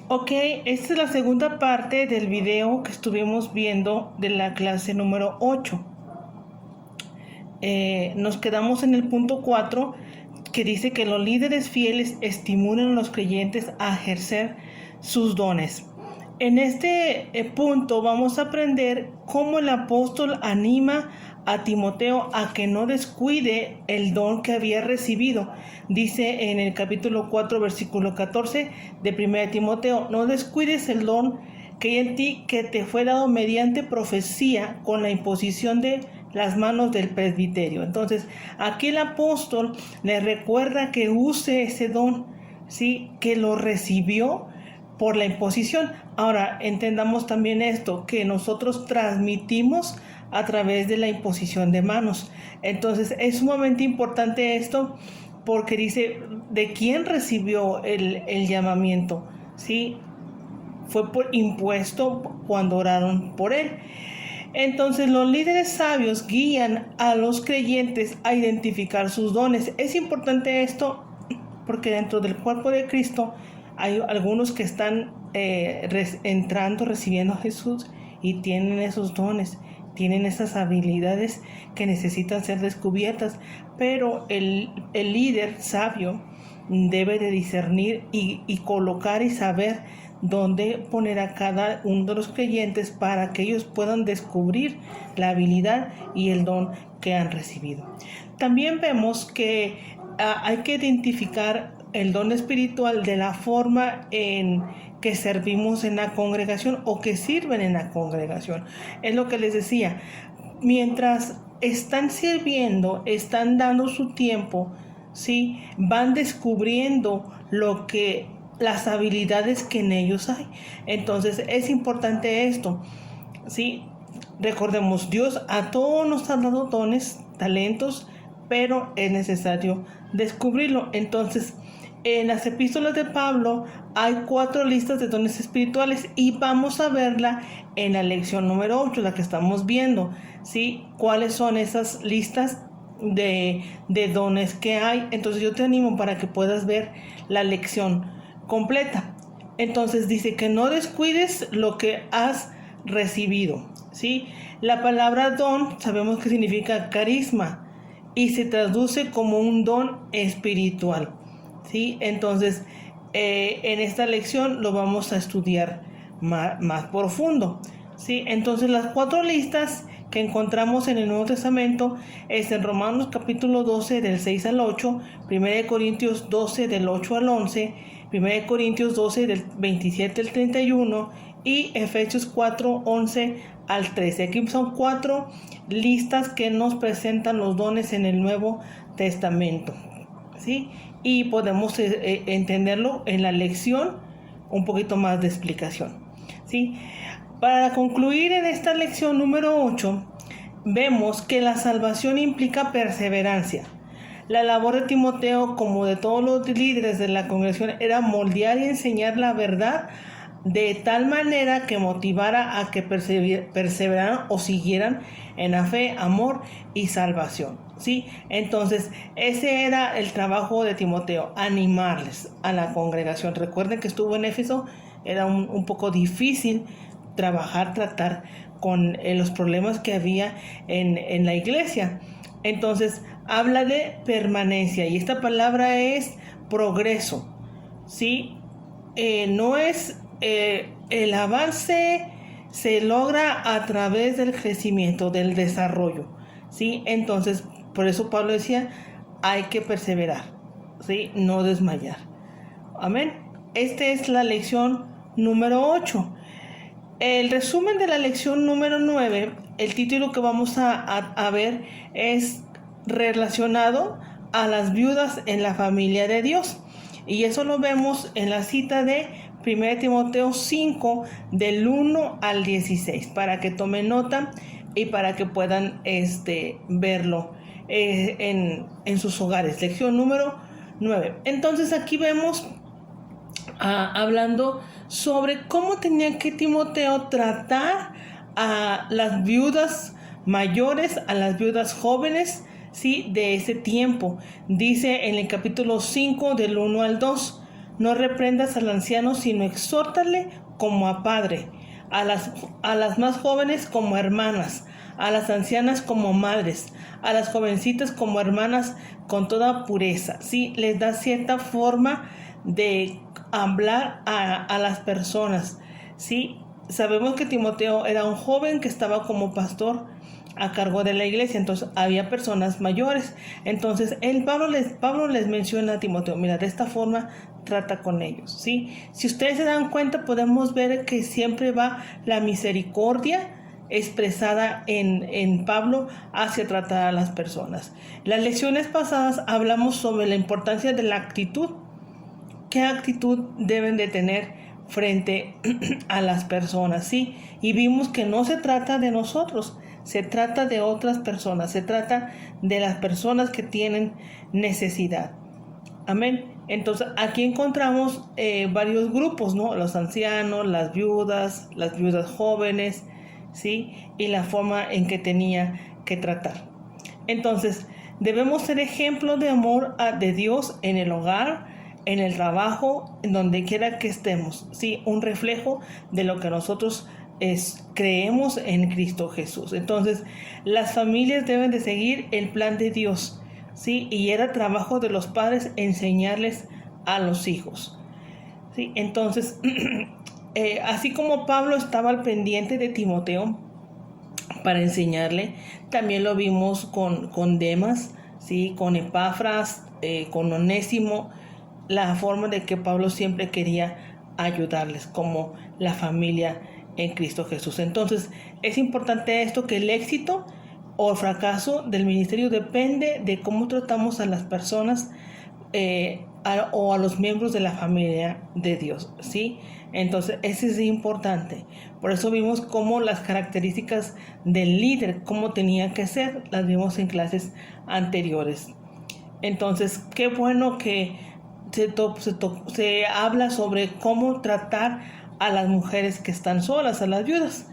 Ok, esta es la segunda parte del video que estuvimos viendo de la clase número 8. Nos quedamos en el punto 4, que dice que los líderes fieles estimulan a los creyentes a ejercer sus dones. En este punto vamos a aprender cómo el apóstol anima a Timoteo a que no descuide el don que había recibido. Dice en el capítulo 4, versículo 14 de 1 Timoteo: no descuides el don que hay en ti, que te fue dado mediante profecía con la imposición de las manos del presbiterio. Entonces, aquí el apóstol le recuerda que use ese don, ¿sí? Que lo recibió por la imposición. Ahora, entendamos también esto, que nosotros transmitimos a través de la imposición de manos. Entonces, es sumamente importante esto, porque dice, ¿de quién recibió el llamamiento? ¿Sí? Fue impuesto cuando oraron por él. Entonces los líderes sabios guían a los creyentes a identificar sus dones. Es importante esto porque dentro del cuerpo de Cristo hay algunos que están entrando, recibiendo a Jesús, y tienen esos dones, tienen esas habilidades que necesitan ser descubiertas, pero el líder sabio debe de discernir y colocar y saber dónde poner a cada uno de los creyentes para que ellos puedan descubrir la habilidad y el don que han recibido. También vemos que hay que identificar el don espiritual de la forma en que servimos en la congregación o que sirven en la congregación. Es lo que les decía, mientras están sirviendo, están dando su tiempo, ¿sí? Van descubriendo las habilidades que en ellos hay. Entonces es importante esto, ¿sí? Recordemos, Dios a todos nos ha dado dones, talentos, pero es necesario descubrirlo. Entonces, en las epístolas de Pablo hay 4 listas de dones espirituales y vamos a verla en la lección número 8, la que estamos viendo, ¿sí? ¿Cuáles son esas listas de dones que hay? Entonces yo te animo para que puedas ver la lección completa. Entonces dice que no descuides lo que has recibido, ¿sí? La palabra don sabemos que significa carisma y se traduce como un don espiritual, ¿sí? Entonces en esta lección lo vamos a estudiar más profundo, ¿sí? Entonces las 4 listas que encontramos en el Nuevo Testamento es en Romanos capítulo 12 del 6 al 8, 1 Corintios 12 del 8 al 11, 1 Corintios 12 del 27 al 31 y Efesios 4, 11 al 13. Aquí son 4 listas que nos presentan los dones en el Nuevo Testamento, ¿sí? Y podemos entenderlo en la lección, un poquito más de explicación, ¿sí? Para concluir en esta lección número 8, vemos que la salvación implica perseverancia. La labor de Timoteo, como de todos los líderes de la congregación, era moldear y enseñar la verdad de tal manera que motivara a que perseveraran o siguieran en la fe, amor y salvación, ¿sí? Entonces, ese era el trabajo de Timoteo, animarles a la congregación. Recuerden que estuvo en Éfeso, era un poco difícil tratar con los problemas que había en la iglesia. Entonces habla de permanencia y esta palabra es progreso, ¿sí? No es el avance, se logra a través del crecimiento, del desarrollo, ¿sí? Entonces por eso Pablo decía, hay que perseverar, ¿sí? No desmayar. Amén. Esta es la lección número 8. El resumen de la lección número 9, el título que vamos a ver es relacionado a las viudas en la familia de Dios. Y eso lo vemos en la cita de 1 Timoteo 5, del 1 al 16, para que tomen nota y para que puedan verlo en sus hogares. Lección número 9. Entonces aquí vemos hablando sobre cómo tenía que Timoteo tratar a las viudas mayores, a las viudas jóvenes, ¿sí? De ese tiempo. Dice en el capítulo 5 del 1 al 2, no reprendas al anciano, sino exhórtale como a padre, a las más jóvenes como hermanas, a las ancianas como madres, a las jovencitas como hermanas con toda pureza. Sí, les da cierta forma de hablar a las personas. Sí, sabemos que Timoteo era un joven que estaba como pastor a cargo de la iglesia, entonces había personas mayores. Entonces Pablo les menciona a Timoteo, mira, de esta forma trata con ellos, ¿sí? Si ustedes se dan cuenta, podemos ver que siempre va la misericordia expresada en Pablo hacia tratar a las personas. Las lecciones pasadas hablamos sobre la importancia de la actitud. ¿Qué actitud deben de tener frente a las personas? ¿Sí? Y vimos que no se trata de nosotros, se trata de otras personas, se trata de las personas que tienen necesidad. Amén. Entonces aquí encontramos varios grupos, ¿no? Los ancianos, las viudas jóvenes, ¿sí? Y la forma en que tenía que tratar. Entonces debemos ser ejemplo de amor de Dios en el hogar, en el trabajo, en donde quiera que estemos, ¿sí? Un reflejo de lo que nosotros creemos en Cristo Jesús. Entonces las familias deben de seguir el plan de Dios, ¿sí? Y era trabajo de los padres enseñarles a los hijos, ¿sí? Entonces, así como Pablo estaba al pendiente de Timoteo para enseñarle, también lo vimos con Demas, ¿sí? Con Epafras, con Onésimo, la forma de que Pablo siempre quería ayudarles como la familia en Cristo Jesús. Entonces, es importante esto, que el éxito o el fracaso del ministerio depende de cómo tratamos a las personas o a los miembros de la familia de Dios, ¿sí? Entonces, eso es importante. Por eso vimos cómo las características del líder, cómo tenía que ser, las vimos en clases anteriores. Entonces, qué bueno que se habla sobre cómo tratar a las mujeres que están solas, a las viudas.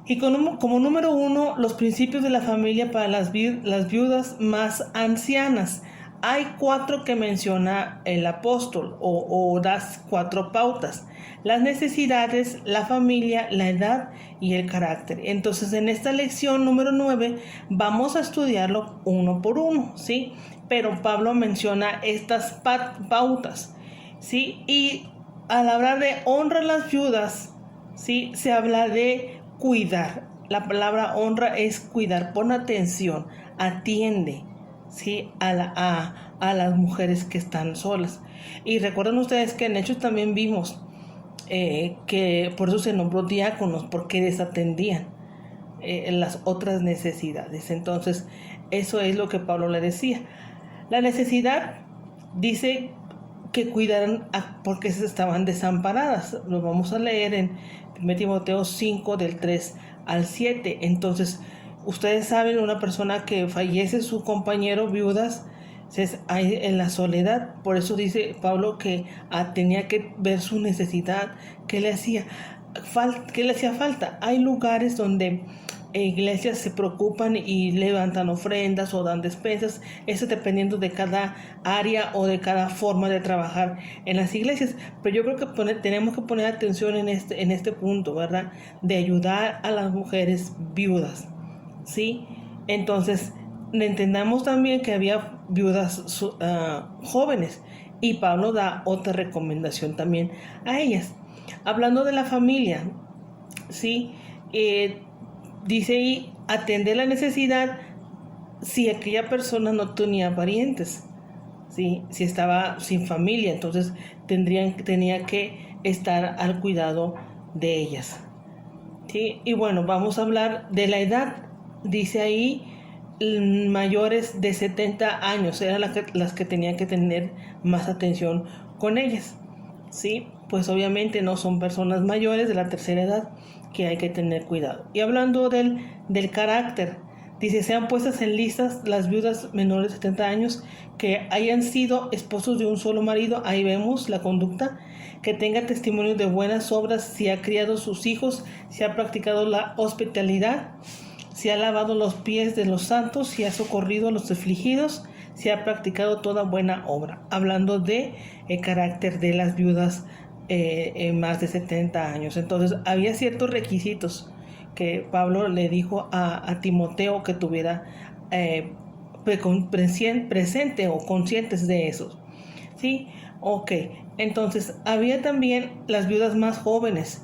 Y como número 1, los principios de la familia para las viudas más ancianas. Hay 4 que menciona el apóstol o das 4 pautas: las necesidades, la familia, la edad y el carácter. Entonces, en esta lección número 9 vamos a estudiarlo uno por uno, ¿sí? Pero Pablo menciona estas pautas, ¿sí? Y al hablar de honra a las viudas, ¿sí? Se habla de cuidar. La palabra honra es cuidar, pon atención, atiende, ¿sí? a las mujeres que están solas. Y recuerden ustedes que en Hechos también vimos que por eso se nombró diáconos, porque desatendían las otras necesidades. Entonces, eso es lo que Pablo le decía. La necesidad dice que cuidaran porque estaban desamparadas. Lo vamos a leer en 1 Timoteo 5 del 3 al 7. Entonces, ustedes saben, una persona que fallece su compañero, viudas, hay en la soledad. Por eso dice Pablo que tenía que ver su necesidad, qué le hacía falta. Hay lugares donde iglesias se preocupan y levantan ofrendas o dan despensas, eso dependiendo de cada área o de cada forma de trabajar en las iglesias. Pero yo creo que tenemos que poner atención en este punto, ¿verdad? De ayudar a las mujeres viudas, ¿sí? Entonces, entendamos también que había viudas jóvenes, y Pablo da otra recomendación también a ellas. Hablando de la familia, ¿sí? Dice ahí, atender la necesidad si aquella persona no tenía parientes, ¿sí? Si estaba sin familia, entonces tenía que estar al cuidado de ellas, ¿sí? Y bueno, vamos a hablar de la edad. Dice ahí, mayores de 70 años eran las que tenían que tener más atención con ellas, ¿sí? Pues obviamente no son personas mayores de la tercera edad que hay que tener cuidado. Y hablando del carácter, dice, sean puestas en listas las viudas menores de 70 años que hayan sido esposos de un solo marido. Ahí vemos la conducta. Que tenga testimonio de buenas obras, si ha criado sus hijos, si ha practicado la hospitalidad, si ha lavado los pies de los santos, si ha socorrido a los afligidos, se ha practicado toda buena obra, hablando de el carácter de las viudas en más de 70 años. Entonces había ciertos requisitos que Pablo le dijo a Timoteo que tuviera presente o conscientes de eso. ¿Sí? Ok, entonces había también las viudas más jóvenes.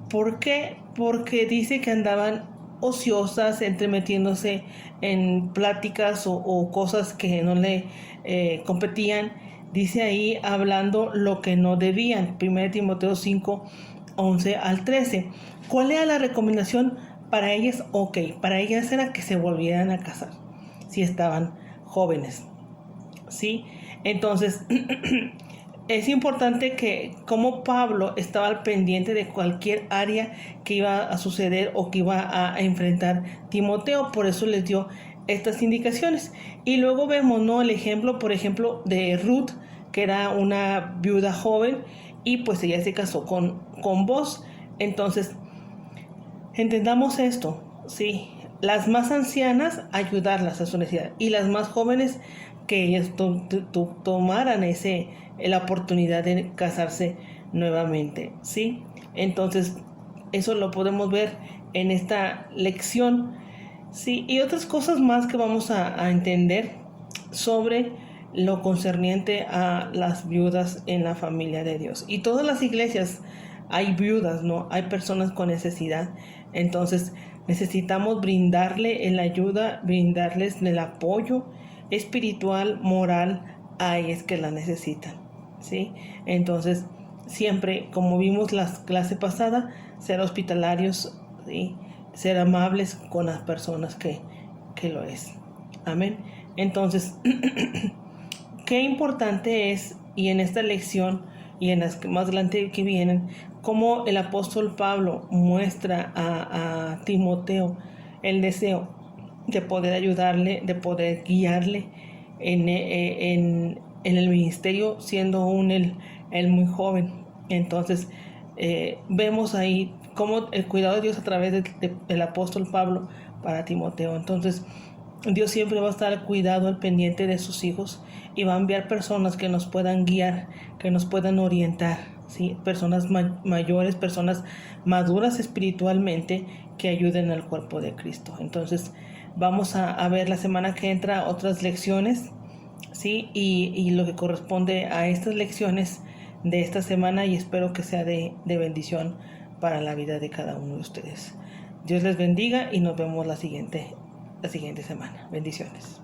¿Por qué? Porque dice que andaban ociosas, entremetiéndose en pláticas o cosas que no le competían. Dice ahí hablando lo que no debían. 1 Timoteo 5, 11 al 13. ¿Cuál era la recomendación para ellas? Ok, para ellas era que se volvieran a casar si estaban jóvenes. ¿Sí? Entonces, es importante que como Pablo estaba al pendiente de cualquier área que iba a suceder o que iba a enfrentar Timoteo, por eso les dio estas indicaciones. Y luego vemos, ¿no?, el ejemplo, por ejemplo, de Ruth, que era una viuda joven y pues ella se casó con Boaz. Entonces, entendamos esto, ¿sí? Las más ancianas, ayudarlas a su necesidad, y las más jóvenes, que ellas tomaran la oportunidad de casarse nuevamente, ¿sí? Entonces, eso lo podemos ver en esta lección, ¿sí? Y otras cosas más que vamos a entender sobre lo concerniente a las viudas en la familia de Dios. Y todas las iglesias hay viudas, ¿no? Hay personas con necesidad. Entonces necesitamos brindarle la ayuda, brindarles el apoyo espiritual, moral a ellas que la necesitan, ¿sí? Entonces siempre, como vimos la clase pasada, ser hospitalarios, ¿sí? Ser amables con las personas que lo es. Amén. Entonces, qué importante es, y en esta lección y en las más adelante que vienen, cómo el apóstol Pablo muestra a Timoteo el deseo de poder ayudarle, de poder guiarle en el ministerio, siendo aún él muy joven. Entonces, vemos ahí cómo el cuidado de Dios a través del apóstol Pablo para Timoteo. Entonces, Dios siempre va a estar al cuidado, al pendiente de sus hijos, y va a enviar personas que nos puedan guiar, que nos puedan orientar, ¿sí? Personas mayores, personas maduras espiritualmente, que ayuden al cuerpo de Cristo. Entonces vamos a ver la semana que entra otras lecciones, ¿sí? Y lo que corresponde a estas lecciones de esta semana, y espero que sea de bendición para la vida de cada uno de ustedes. Dios les bendiga y nos vemos la siguiente semana. Bendiciones.